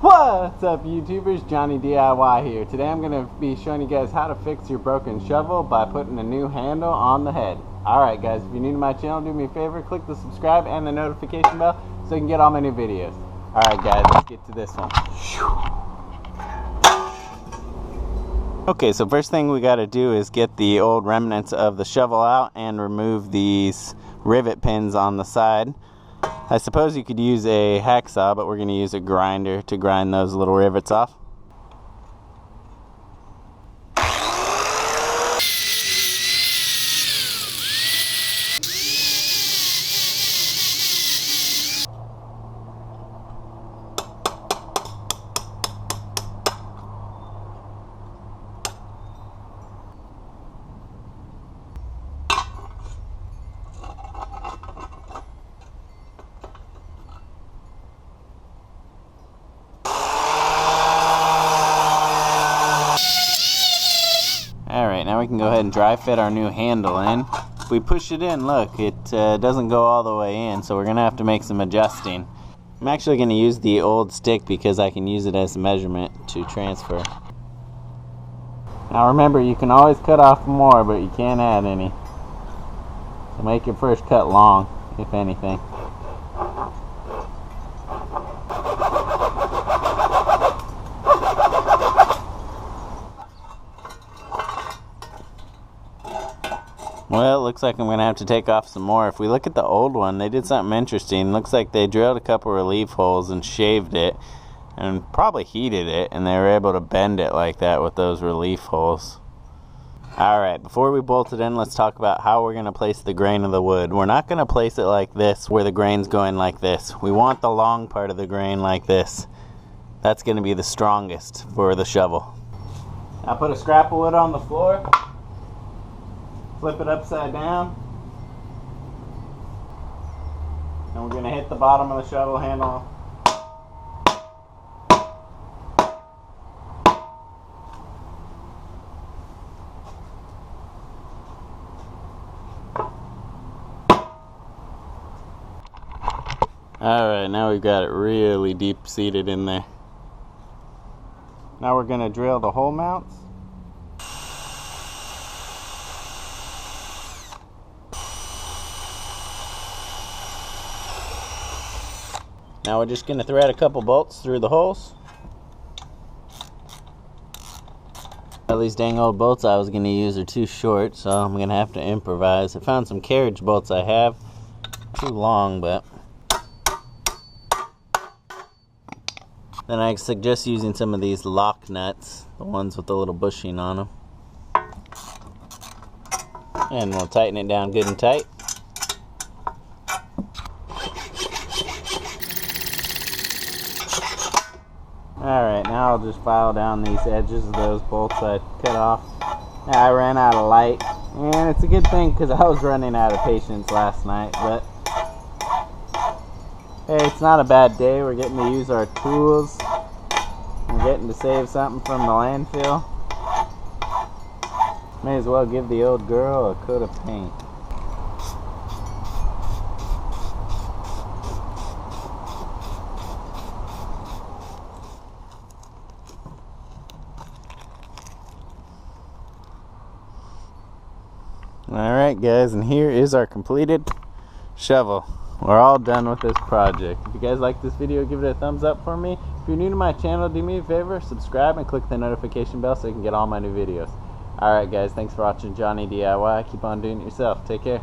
What's up, YouTubers? Johnny DIY here. Today I'm going to be showing you guys how to fix your broken shovel by putting a new handle on the head. Alright guys, if you're new to my channel, do me a favor, click the subscribe and the notification bell so you can get all my new videos. Alright guys, let's get to this one. Okay, so first thing we got to do is get the old remnants of the shovel out and remove these rivet pins on the side. I suppose you could use a hacksaw, but we're going to use a grinder to grind those little rivets off. Alright, now we can go ahead and dry fit our new handle in. If we push it in, look, it doesn't go all the way in, so we're going to have to make some adjusting. I'm actually going to use the old stick because I can use it as a measurement to transfer. Now remember, you can always cut off more, but you can't add any. So make your first cut long, if anything. Well, it looks like I'm going to have to take off some more. If we look at the old one, they did something interesting. Looks like they drilled a couple relief holes and shaved it and probably heated it, and they were able to bend it like that with those relief holes. Alright, before we bolt it in, let's talk about how we're going to place the grain of the wood. We're not going to place it like this, where the grain's going like this. We want the long part of the grain like this. That's going to be the strongest for the shovel. Now put a scrap of wood on the floor. Flip it upside down, and we're going to hit the bottom of the shovel handle. Alright, now we've got it really deep seated in there. Now we're going to drill the hole mounts. Now we're just going to thread a couple bolts through the holes. Well, these dang old bolts I was going to use are too short, so I'm going to have to improvise. I found some carriage bolts I have. Too long, but... Then I suggest using some of these lock nuts, the ones with the little bushing on them. And we'll tighten it down good and tight. Alright, now I'll just file down these edges of those bolts I cut off. Now I ran out of light, and it's a good thing because I was running out of patience last night, but hey, it's not a bad day. We're getting to use our tools. We're getting to save something from the landfill. May as well give the old girl a coat of paint. Alright guys, and here is our completed shovel. We're all done with this project. If you guys like this video, give it a thumbs up for me. If you're new to my channel, do me a favor, subscribe and click the notification bell so you can get all my new videos. Alright guys, thanks for watching Johnny DIY. Keep on doing it yourself. Take care.